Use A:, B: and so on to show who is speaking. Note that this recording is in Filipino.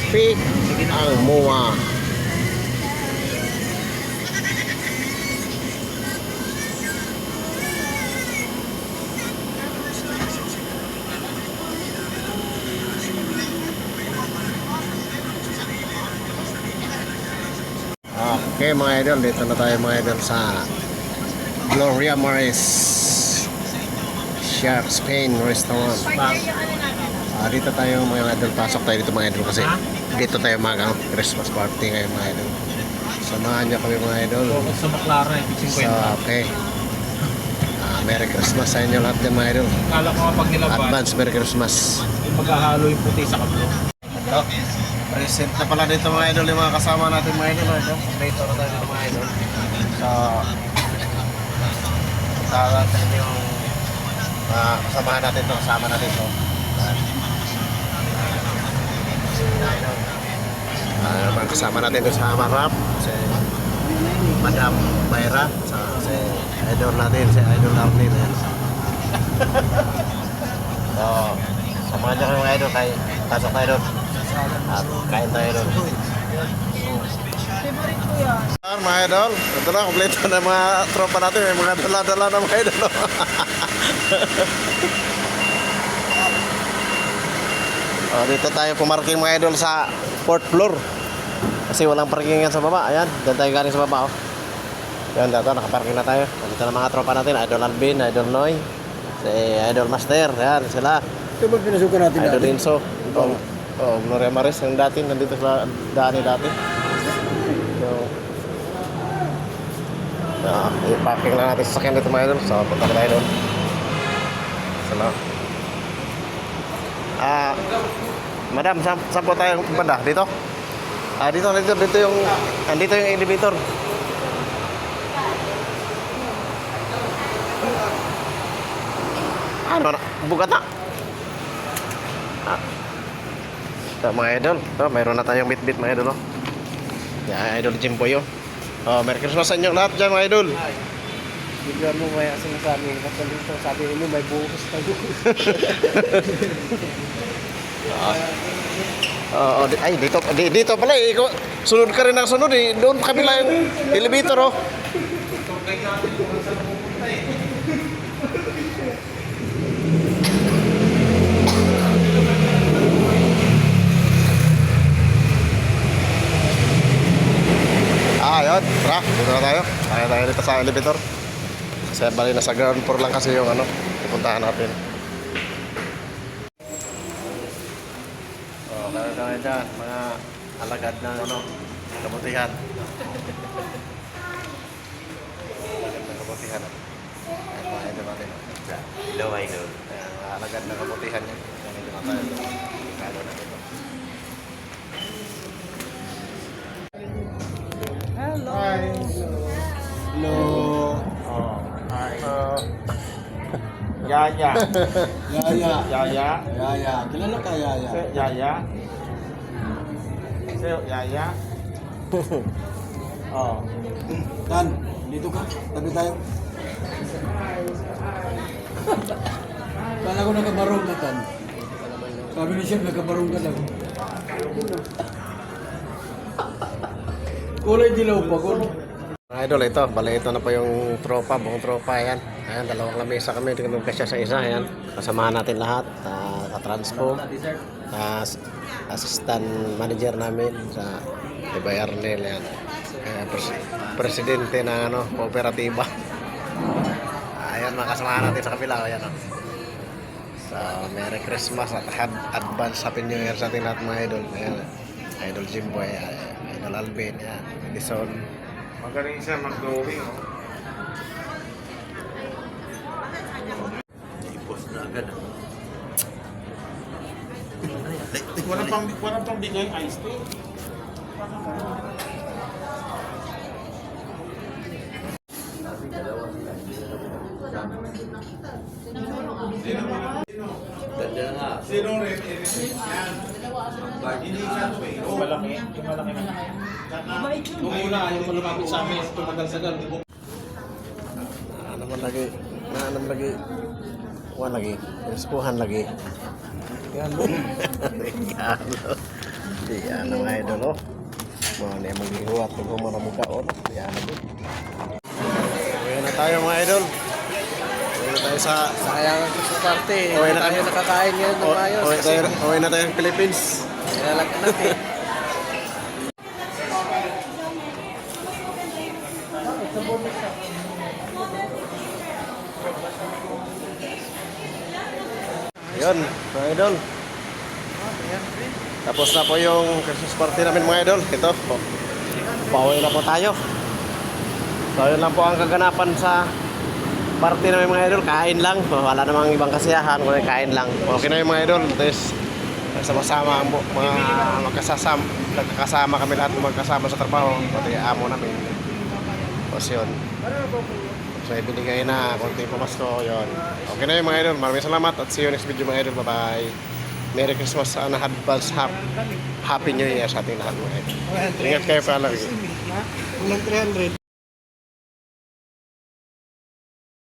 A: Peak ang MOA. Okay mga idol, dito na tayo mga idol sa Gloria Maris Shark Spain Restaurant. Dito tayo mga idol, pasok tayo dito mga idol kasi dito tayo mga Christmas party ngayon mga idol. Samahan niyo kami mga idol.
B: Sa McLaren, 50.
A: So, okay. Merry Christmas sa inyo lahat dyan mga idol.
B: Kala ko kapag nilaban,
A: Advance Merry Christmas.
B: yung maghahalo yung puti sa kablo.
A: Ito, present na pala dito mga idol yung mga kasama natin mga idol. Dito na tayo dito mga idol. So, tawag natin yung kasamahan natin ito, kasama natin ito. Mga kasama natin ito sa Marap, si Madam Mayra, si idol natin, si Idol Arlene. So, samahan niyo kayo mga idol, kay pasok tayo doon. At kain tayo doon.
C: Favorite ko yan.
A: Mga idol, ito na, kompleto na mga tropa natin. May mga dala-dala na mga idol. Dito tayo pumarking mga idol sa 4th floor. Kasi walang parkingan sa baba. Ayan, dito tayo galing sa baba. Ayan, dito, nakaparking na tayo. Dito na mga tropa natin. Idol Alvin, Idol Noy, si Idol Master. Ayan, sila.
D: Ito ba pinasukan natin
A: Idol
D: dati?
A: Rinso. Gloria Maris, yung dati, nandito sa daan dati. So, i-parking lang natin sa sakyan dito mga idol. So, punta na tayo doon. Salamat. Madam, saan po tayo banda? Dito? Dito yung elevator. Ano na? Bukat na. Ito mga idol. Ito, mayroon na tayong bit-bit mga idol. Yan, Idol Jim po yun. Merry Christmas sa inyo lahat dyan mga idol.
D: Bigyan mo kaya sinasabi kasi dito sabi mo may buhos tayo.
A: Ay, dito pala eh. Sunod ka rin ang sunod eh. Doon kami lang yung elevator oh. Ayun, tara, dito na tayo. Tayo dito sa elevator. Kasi bali nasa ground floor lang kasi yung pupuntahan natin. Kaya tayo dyan, mga alagad na kabutihan. Alagad na kabutihan. Ayan, mga idol natin.
B: Hello, idol.
A: Ayan, mga alagad na kabutihan yan. Ayan, dito na tayo. Kalo na dito.
C: Hello.
D: Hello.
B: Yaya.
D: Yaya.
B: Yaya.
D: Yaya. Kilala ka Yaya?
B: Yaya. Yaya. Oh.
D: Tan, dito ka. Tabi tayo. Kala ko nakabarong ka, Tan. Sabi ni Chef, nakabarong ka lang. Kulay dilaw pa, Kon.
A: Mga idol, ito. Bali, ito na po yung tropa, buong tropa. Ayan. Ayan, dalawang lamesa kami. Hindi kami kasya sa isa. Ayan. Kasamahan natin lahat. Sa Transpo. Assistant manager namin sa Iba Arnel. Ayan. Presidente ng kooperatiba. Ayan, mga kasamahan natin sa kabila. Ayan. So, Merry Christmas at advance Happy New Year sa ating lahat mga idol. Ayan. Idol Jimboy. Idol Alvin. Ayan. Edison.
B: Magaling siya mag-drawing.
A: Ipos na agad.
B: Walang pang bigay iced tea. Sino rin? Yung malaki na. Nung una, ayaw mo lumapit sa amin, tumagal-sagal.
A: Naman lagi. Wala lagi. Respuhan lagi.
D: Yan,
A: Regalo. Yan ang mga idol, oh. Mga na yung maghihuwat kung humara mo kaon. Yan na po. Uwi na tayo mga idol. Uwi na tayo sa...
D: Sayang ko sa parte.
A: Uwi
D: Hindi
A: na
D: tayo nakakain ngayon ng maayos.
A: Uwi na tayo ng Philippines.
D: Kaya lang natin.
A: Yun, mga idol. Tapos na po yung Christmas party namin mga idol. Ito, oh. Pauwi na po tayo. So yun lang po ang kaganapan sa party namin mga idol. Kain lang. Wala namang ibang kasiyahan. Wala kain lang. Okay na yung mga idol. Tapos sama-sama ang mga nagkakasama kami lahat magkasama sa trabaho. Pati amo namin. Tapos yun. So ibinigay na konting pamasko. Yun. Okay na yung mga idol. Maraming salamat at see you next video mga idol. Bye-bye. Merry Christmas and advance Happy New Year sa ating lahat mga idol. Ingat kayo palagi.
D: Walang 300.